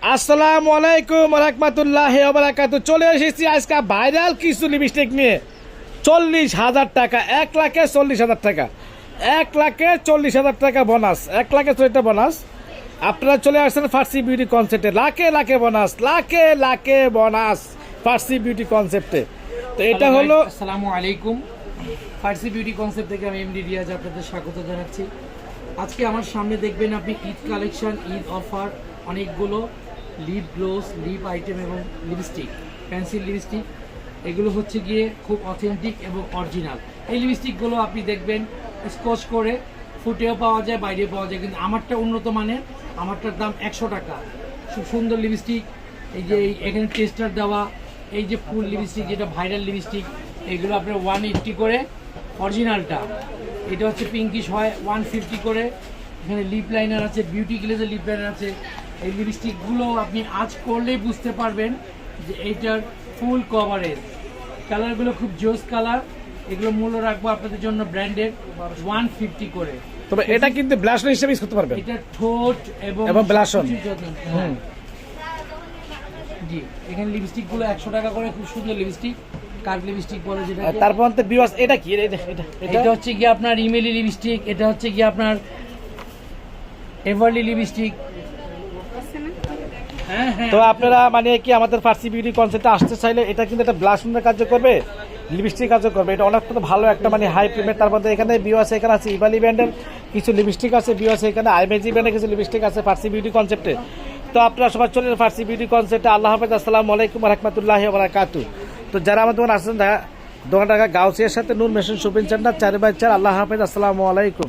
আসসালামু আলাইকুম ওয়া রাহমাতুল্লাহি ওয়া বারাকাতুহু। চলে এসেছি আজকে ভাইরাল কিছু লিপস্টিক নিয়ে। 40,000 টাকা, 1,40,000 টাকা, 1,40,000 টাকা বোনাস, 1,40,000 বোনাস। আপনারা চলে আসছেন ফার্সি বিউটি কনসেপ্টে। লাখে লাখে বোনাস, লাখে লাখে বোনাস ফার্সি বিউটি কনসেপ্টে। তো এটা হলো আসসালামু আলাইকুম, ফার্সি বিউটি কনসেপ্ট থেকে আমি এমডি রিয়াজ আপনাদের স্বাগত জানাচ্ছি। আজকে আমার সামনে দেখবেন আপনি ঈদ কালেকশন, ঈদ অফার, অনেকগুলো লিপ গ্লোস, লিপ আইটেম এবং লিপস্টিক, পেন্সিল লিপস্টিক। এগুলো হচ্ছে গিয়ে খুব অথেন্টিক এবং অরিজিনাল। এই লিপস্টিকগুলো আপনি দেখবেন স্কচ করে ফুটেও পাওয়া যায়, বাইরেও পাওয়া যায়, কিন্তু আমারটা উন্নত মানের। আমারটার দাম 100 টাকা। খুব সুন্দর লিপস্টিক। এই যে এখানে টেস্টার দেওয়া, এই যে ফুল লিপস্টিক, যেটা ভাইরাল লিপস্টিক, এগুলো আপনার 180 করে। অরিজিনালটা এটা হচ্ছে পিঙ্কিশ হয় 150 করে। এখানে লিপ লাইনার আছে, বিউটি গ্লেজের লিপ লাইনার আছে। এই লিপস্টিকগুলো আপনি আজ করলেই বুঝতে পারবেন যে এইটার ফুল কভারেজ। কালারগুলো খুব জোস কালার। এগুলো মূল্য রাখবো আপনাদের জন্য ব্র্যান্ডের 150 করে। তবে এটা কিন্তু ব্লাশ হিসেবে ইউজ করতে পারবেন। এটা ঠোঁট এবং ব্লাশন। জি, এখানে লিপস্টিকগুলো 100 টাকা করে। খুব সুন্দর লিপস্টিক, কার্ভ লিপস্টিক বলে যেটা। তারপর ভিউয়ার্স এটা কি? এটা হচ্ছে কি আপনার ইমেলি লিপস্টিক, এটা হচ্ছে কি আপনার এভারলি লিপস্টিক। তো আপনারা মানে কি আমাদের ফার্সি বিউটি কনসেপ্টে আসতে চাইলে এটা কিন্তু একটা ব্লাশনের কাজ করবে, লিপস্টিক কাজ করবে। এটা অনেক ভালো একটা মানে হাই প্রিমিয়ার। তার মধ্যে এখানে ভিউয়ার্স এখানে আছে ইভালি ব্র্যান্ডের কিছু লিপস্টিক আছে, ভিউয়ার্স এখানে আইমেজি ব্র্যান্ডের কিছু লিপস্টিক আছে ফার্সি বিউটি কনসেপ্টে। তো আপনারা সবাই চলে ফার্সি বিউটি কনসেপ্টে। আল্লাহ হাফেজ, আসসালামু আলাইকুম ওয়া রাহমাতুল্লাহি ওয়া বারাকাতুহু। তো যারা আমার দোকান আসছেন, দোকানটা গাউসিয়ার সাথে নূর মেশিন শপিং সেন্টার 4/4। আল্লাহ হাফেজ, আসসালামু আলাইকুম।